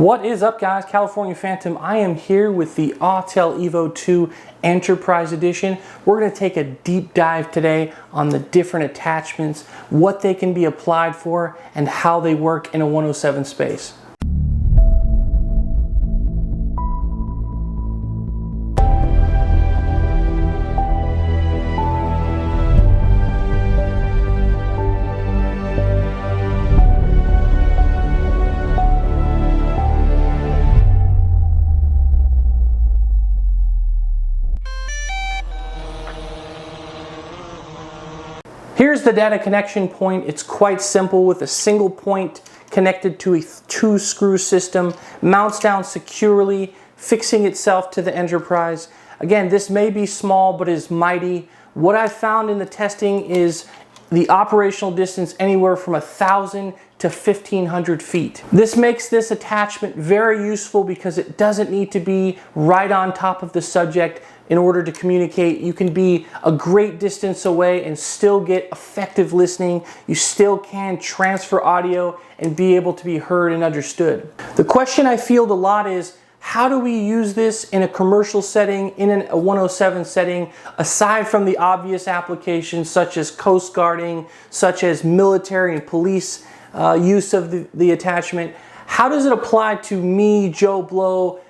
What is up, guys? California Phantom. I am here with the Autel EVO II Enterprise Edition. We're going to take a deep dive today on the different attachments, what they can be applied for, and how they work in a 107 space. Here's the data connection point. It's quite simple with a single point connected to a 2-screw system, mounts down securely, fixing itself to the Enterprise. Again, this may be small, but is mighty. What I found in the testing is the operational distance anywhere from 1,000 to 1,500 feet. This makes this attachment very useful because it doesn't need to be right on top of the subject in order to communicate. You can be a great distance away and still get effective listening. You still can transfer audio and be able to be heard and understood. The question I field a lot is, how do we use this in a commercial setting, in a 107 setting, aside from the obvious applications such as coast guarding, such as military and police use of the attachment? How does it apply to me, Joe Blow,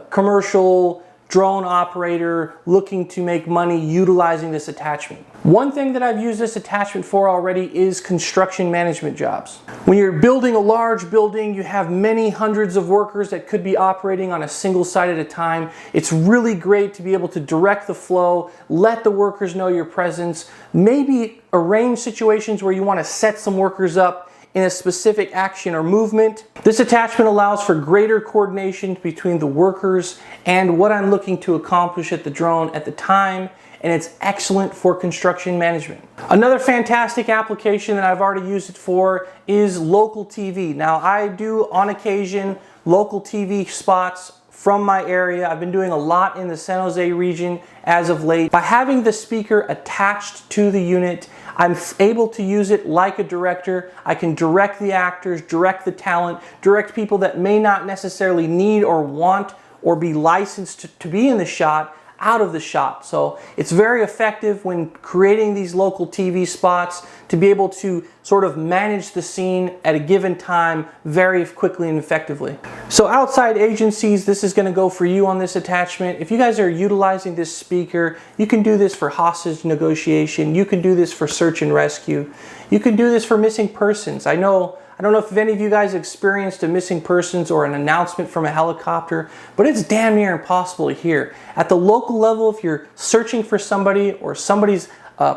commercial drone operator looking to make money utilizing this attachment? One thing that I've used this attachment for already is construction management jobs. When you're building a large building, you have many hundreds of workers that could be operating on a single site at a time. It's really great to be able to direct the flow, let the workers know your presence, maybe arrange situations where you want to set some workers up in a specific action or movement. This attachment allows for greater coordination between the workers and what I'm looking to accomplish at the drone at the time, and it's excellent for construction management. Another fantastic application that I've already used it for is local TV. Now, I do on occasion local TV spots from my area. I've been doing a lot in the San Jose region as of late. By having the speaker attached to the unit, I'm able to use it like a director. I can direct the actors, direct the talent, direct people that may not necessarily need or want or be licensed to be in the shot out of the shot. So it's very effective when creating these local TV spots to be able to sort of manage the scene at a given time very quickly and effectively. So outside agencies, this is going to go for you on this attachment. If you guys are utilizing this speaker, you can do this for hostage negotiation. You can do this for search and rescue. You can do this for missing persons. I don't know if any of you guys experienced a missing persons or an announcement from a helicopter, but it's damn near impossible to hear. At the local level, if you're searching for somebody or somebody's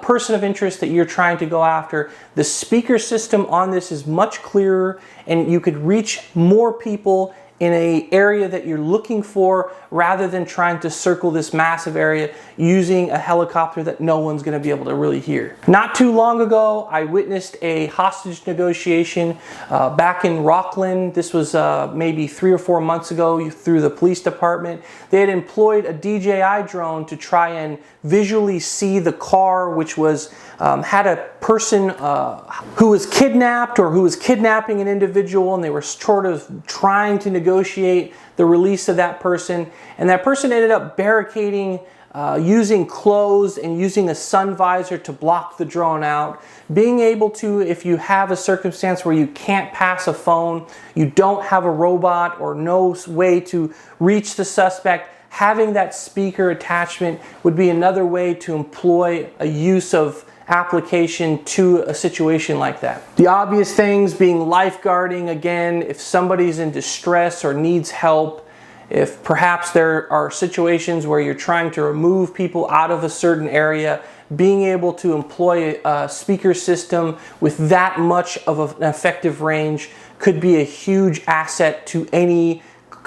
person of interest that you're trying to go after, the speaker system on this is much clearer and you could reach more people in an area that you're looking for rather than trying to circle this massive area using a helicopter that no one's going to be able to really hear. Not too long ago, I witnessed a hostage negotiation back in Rockland. This was maybe 3 or 4 months ago through the police department. They had employed a DJI drone to try and visually see the car, which was had a person who was kidnapped or who was kidnapping an individual, and they were sort of trying to negotiate the release of that person. And that person ended up barricading using clothes and using a sun visor to block the drone out. Being able to, if you have a circumstance where you can't pass a phone, you don't have a robot or no way to reach the suspect, having that speaker attachment would be another way to employ a use of application to a situation like that. The obvious things being lifeguarding, again, if somebody's in distress or needs help, if perhaps there are situations where you're trying to remove people out of a certain area, being able to employ a speaker system with that much of an effective range could be a huge asset to any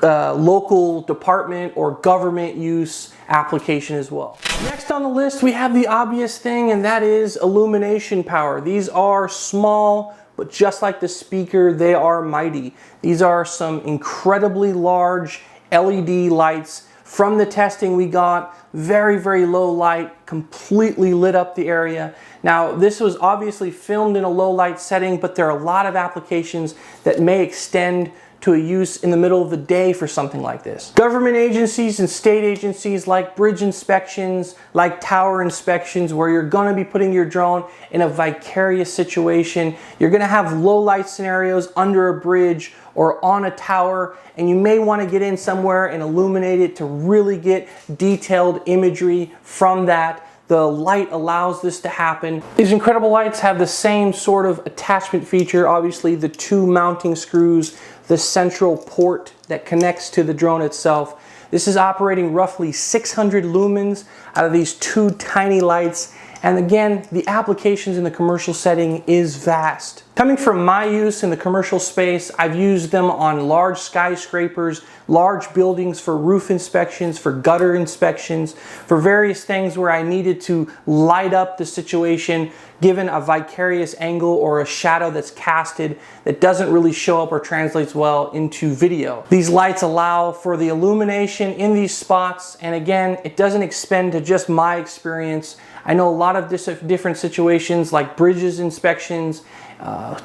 local department or government use application as well. Next on the list, we have the obvious thing, and that is Illumination Power. These are small, but just like the speaker, they are mighty. These are some incredibly large LED lights. From the testing we got, very, very low light, completely lit up the area. Now, this was obviously filmed in a low light setting, but there are a lot of applications that may extend to a use in the middle of the day for something like this. Government agencies and state agencies like bridge inspections, like tower inspections, where you're gonna be putting your drone in a vicarious situation. You're gonna have low light scenarios under a bridge or on a tower, and you may wanna get in somewhere and illuminate it to really get detailed imagery from that. The light allows this to happen. These incredible lights have the same sort of attachment feature. Obviously, the two mounting screws, the central port that connects to the drone itself. This is operating roughly 600 lumens out of these two tiny lights. And again, the applications in the commercial setting is vast. Coming from my use in the commercial space, I've used them on large skyscrapers, large buildings for roof inspections, for gutter inspections, for various things where I needed to light up the situation given a vicarious angle or a shadow that's casted that doesn't really show up or translates well into video. These lights allow for the illumination in these spots, and again, it doesn't expend to just my experience. I know a lot of different situations like bridges inspections,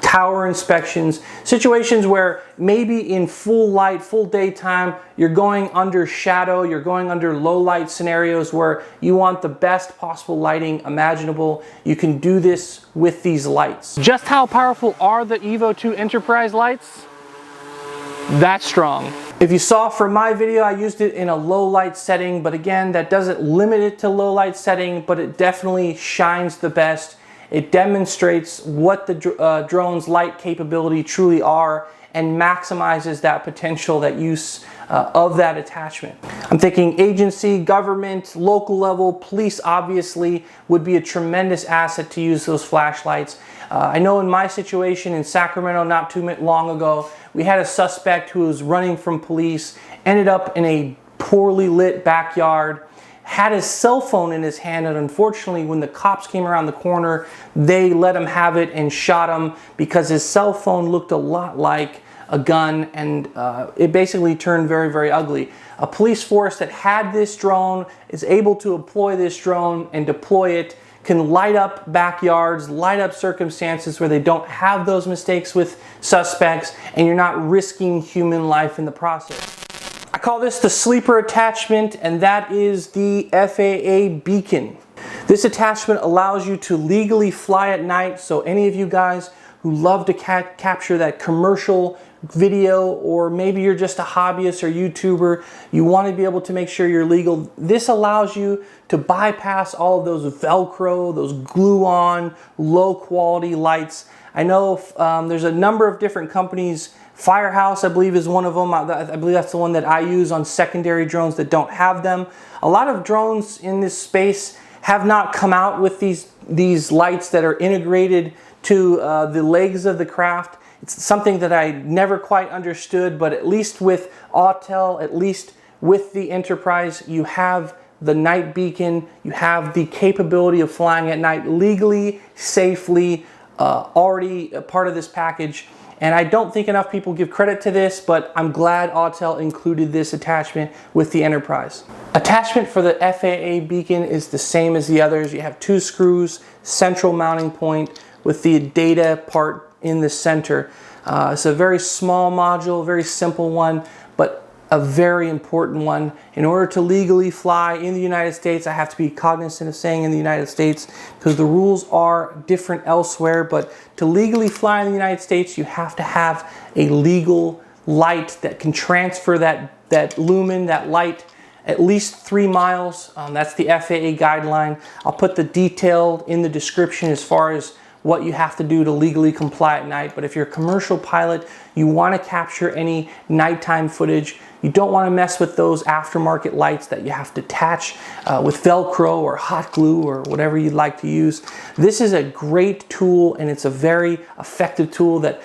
tower inspections, situations where maybe in full light, full daytime, you're going under shadow, you're going under low light scenarios where you want the best possible lighting imaginable. You can do this with these lights. Just how powerful are the EVO II Enterprise lights? That's strong. If you saw from my video, I used it in a low light setting, but again, that doesn't limit it to low light setting, but it definitely shines the best. It demonstrates what the drone's light capability truly are and maximizes that potential, that use of that attachment. I'm thinking agency, government, local level, police obviously would be a tremendous asset to use those flashlights. I know in my situation in Sacramento not too long ago, we had a suspect who was running from police, ended up in a poorly lit backyard, had his cell phone in his hand, and unfortunately when the cops came around the corner, they let him have it and shot him because his cell phone looked a lot like a gun, and it basically turned very, very ugly. A police force that had this drone, is able to employ this drone and deploy it, can light up backyards, light up circumstances where they don't have those mistakes with suspects, and you're not risking human life in the process. I call this the sleeper attachment, and that is the Faa Beacon. This attachment allows you to legally fly at night, so any of you guys who love to capture that commercial video, or maybe you're just a hobbyist or YouTuber, you want to be able to make sure you're legal. This allows you to bypass all of those Velcro, those glue-on, low-quality lights. I know there's a number of different companies. Firehouse, I believe, is one of them. I believe that's the one that I use on secondary drones that don't have them. A lot of drones in this space have not come out with these lights that are integrated to the legs of the craft. It's something that I never quite understood, but at least with Autel, at least with the Enterprise, you have the night beacon, you have the capability of flying at night legally, safely, already a part of this package. And I don't think enough people give credit to this, but I'm glad Autel included this attachment with the Enterprise. Attachment for the Faa Beacon is the same as the others. You have two screws, central mounting point with the data part in the center. It's a very small module, very simple one, but a very important one. In order to legally fly in the United States, I have to be cognizant of saying in the United States because the rules are different elsewhere, but to legally fly in the United States, you have to have a legal light that can transfer that lumen, that light, at least 3 miles. That's the FAA guideline. I'll put the detail in the description as far as what you have to do to legally comply at night. But if you're a commercial pilot, you want to capture any nighttime footage. You don't want to mess with those aftermarket lights that you have to attach with Velcro or hot glue or whatever you'd like to use. This is a great tool, and it's a very effective tool that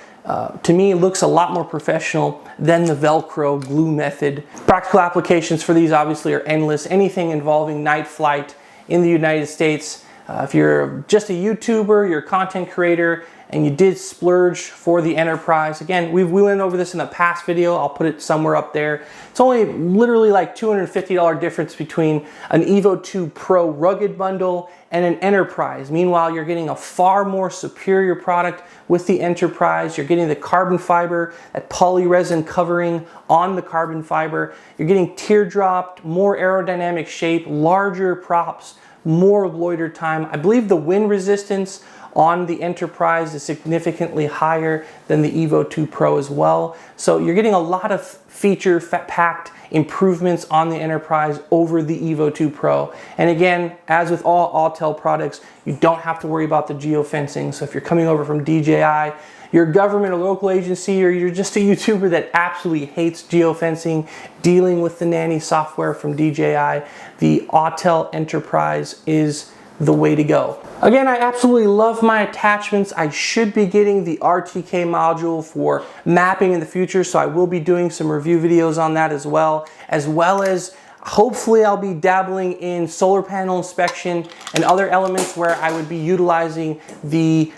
to me looks a lot more professional than the Velcro glue method. Practical applications for these obviously are endless. Anything involving night flight in the United States. If you're just a YouTuber, you're a content creator, and you did splurge for the Enterprise, again, we went over this in a past video. I'll put it somewhere up there. It's only literally like $250 difference between an EVO 2 Pro rugged bundle and an Enterprise. Meanwhile, you're getting a far more superior product with the Enterprise. You're getting the carbon fiber, that poly resin covering on the carbon fiber. You're getting teardropped, more aerodynamic shape, larger props, more loiter time. I believe the wind resistance on the Enterprise is significantly higher than the EVO 2 Pro as well. So you're getting a lot of feature-packed improvements on the Enterprise over the EVO 2 Pro. And again, as with all Autel products, you don't have to worry about the geofencing. So if you're coming over from DJI, you're a government or local agency, or you're just a YouTuber that absolutely hates geofencing, dealing with the nanny software from DJI, the Autel Enterprise is the way to go. Again, I absolutely love my attachments. I should be getting the RTK module for mapping in the future, so I will be doing some review videos on that as well as hopefully I'll be dabbling in solar panel inspection and other elements where I would be utilizing the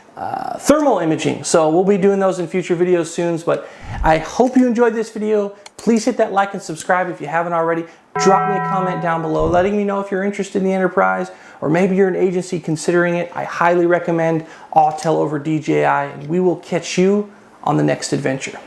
thermal imaging. So we'll be doing those in future videos soon, but I hope you enjoyed this video. Please hit that like and subscribe if you haven't already. Drop me a comment down below letting me know if you're interested in the Enterprise, or maybe you're an agency considering it. I highly recommend Autel over DJI, and we will catch you on the next adventure.